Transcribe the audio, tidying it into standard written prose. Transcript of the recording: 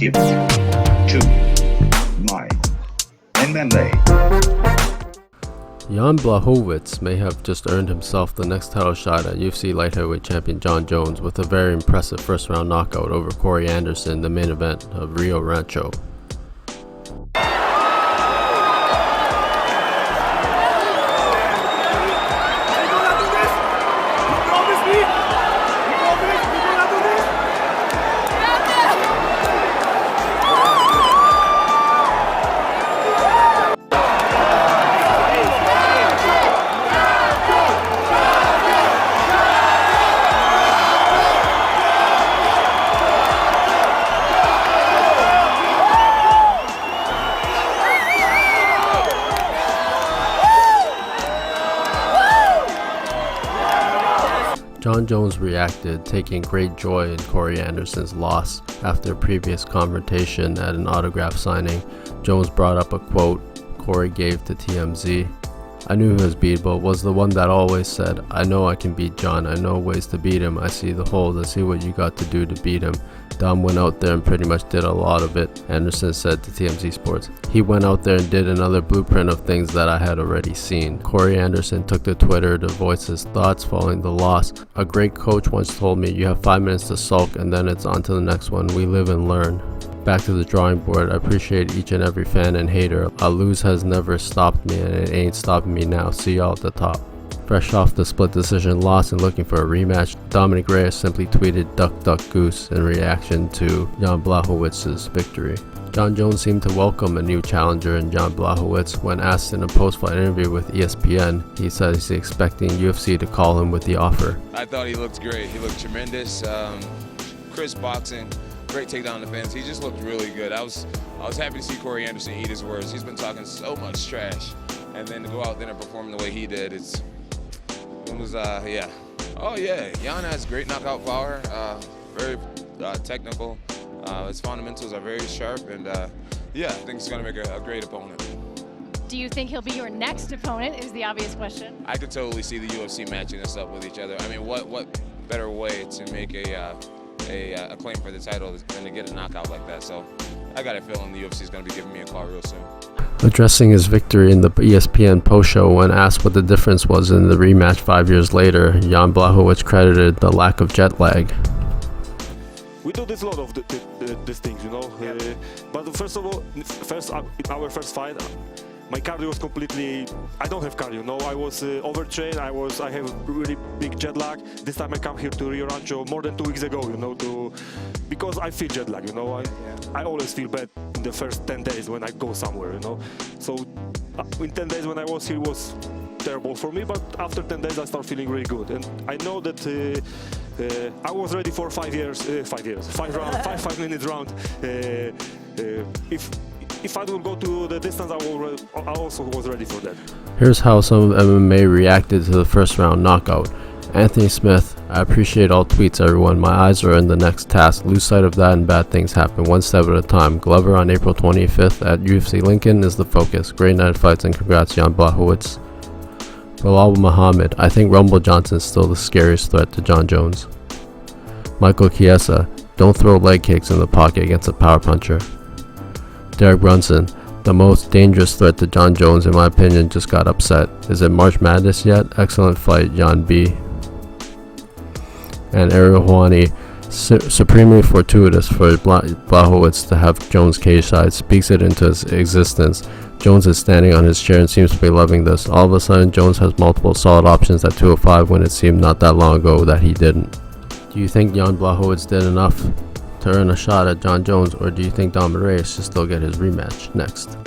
skip to my MMA. Jan Blachowicz may have just earned himself the next title shot at UFC light heavyweight champion Jon Jones with a very impressive first round knockout over Corey Anderson in the main event of Rio Rancho. Jon Jones reacted, taking great joy in Corey Anderson's loss. After a previous confrontation at an autograph signing, Jones brought up a quote Corey gave to TMZ. "I knew he was beatable, was the one that always said, I know I can beat Jon, I know ways to beat him, I see the holes, I see what you got to do to beat him. Dom went out there and pretty much did a lot of it," Anderson said to TMZ Sports. "He went out there and did another blueprint of things that I had already seen." Corey Anderson took to Twitter to voice his thoughts following the loss. "A great coach once told me, you have 5 minutes to sulk and then it's on to the next one. We live and learn. Back to the drawing board. I appreciate each and every fan and hater. A lose has never stopped me and it ain't stopping me now. See y'all at the top." Fresh off the split decision loss and looking for a rematch, Dominic Reyes simply tweeted "Duck Duck Goose" in reaction to Jan Blachowicz's victory. Jon Jones seemed to welcome a new challenger in Jan Blachowicz. When asked in a post-fight interview with ESPN, he said he's expecting UFC to call him with the offer. I thought he looked great. He looked tremendous. Crisp boxing, great takedown defense. He just looked really good. I was happy to see Corey Anderson eat his words. He's been talking so much trash, and then to go out there and perform the way he did, yeah. Oh yeah, Jan has great knockout power, very technical. His fundamentals are very sharp, and yeah, I think he's going to make a great opponent. Do you think he'll be your next opponent is the obvious question. I could totally see the UFC matching us up with each other. I mean, what better way to make a claim for the title than to get a knockout like that? So I got a feeling the UFC is going to be giving me a call real soon. Addressing his victory in the ESPN post-show when asked what the difference was in the rematch 5 years later, Jan Blachowicz credited the lack of jet lag. We do this a lot of these things, you know. But first of all, in our first fight, my cardio was completely. I don't have cardio. No, I was overtrained. I have really big jet lag. This time I come here to Rio Rancho more than 2 weeks ago, you know, because I feel jet lag. You know, I always feel bad in the first 10 days when I go somewhere. You know, so in 10 days when I was here was terrible for me. But after 10 days I start feeling really good, and I know that. I was ready for 5 minutes round. If I will go to the distance, I also was ready for that. Here's how some of MMA reacted to the first round knockout. Anthony Smith: "I appreciate all tweets, everyone. My eyes are in the next task. Lose sight of that and bad things happen, one step at a time. Glover on April 25th at UFC Lincoln is the focus. Great night of fights and congrats, Jan Blachowicz." Bilal Muhammad: "I think Rumble Johnson's still the scariest threat to Jon Jones." Michael Chiesa: "Don't throw leg kicks in the pocket against a power puncher." Derek Brunson: "The most dangerous threat to Jon Jones in my opinion just got upset. Is it March Madness yet? Excellent fight, Jan B." And Ariel Helwani: "Supremely fortuitous for Blachowicz to have Jones cage-side, speaks it into his existence. Jones is standing on his chair and seems to be loving this. All of a sudden, Jones has multiple solid options at 205 when it seemed not that long ago that he didn't." Do you think Jan Blachowicz did enough to earn a shot at Jon Jones, or do you think Dominic Reyes should still get his rematch next?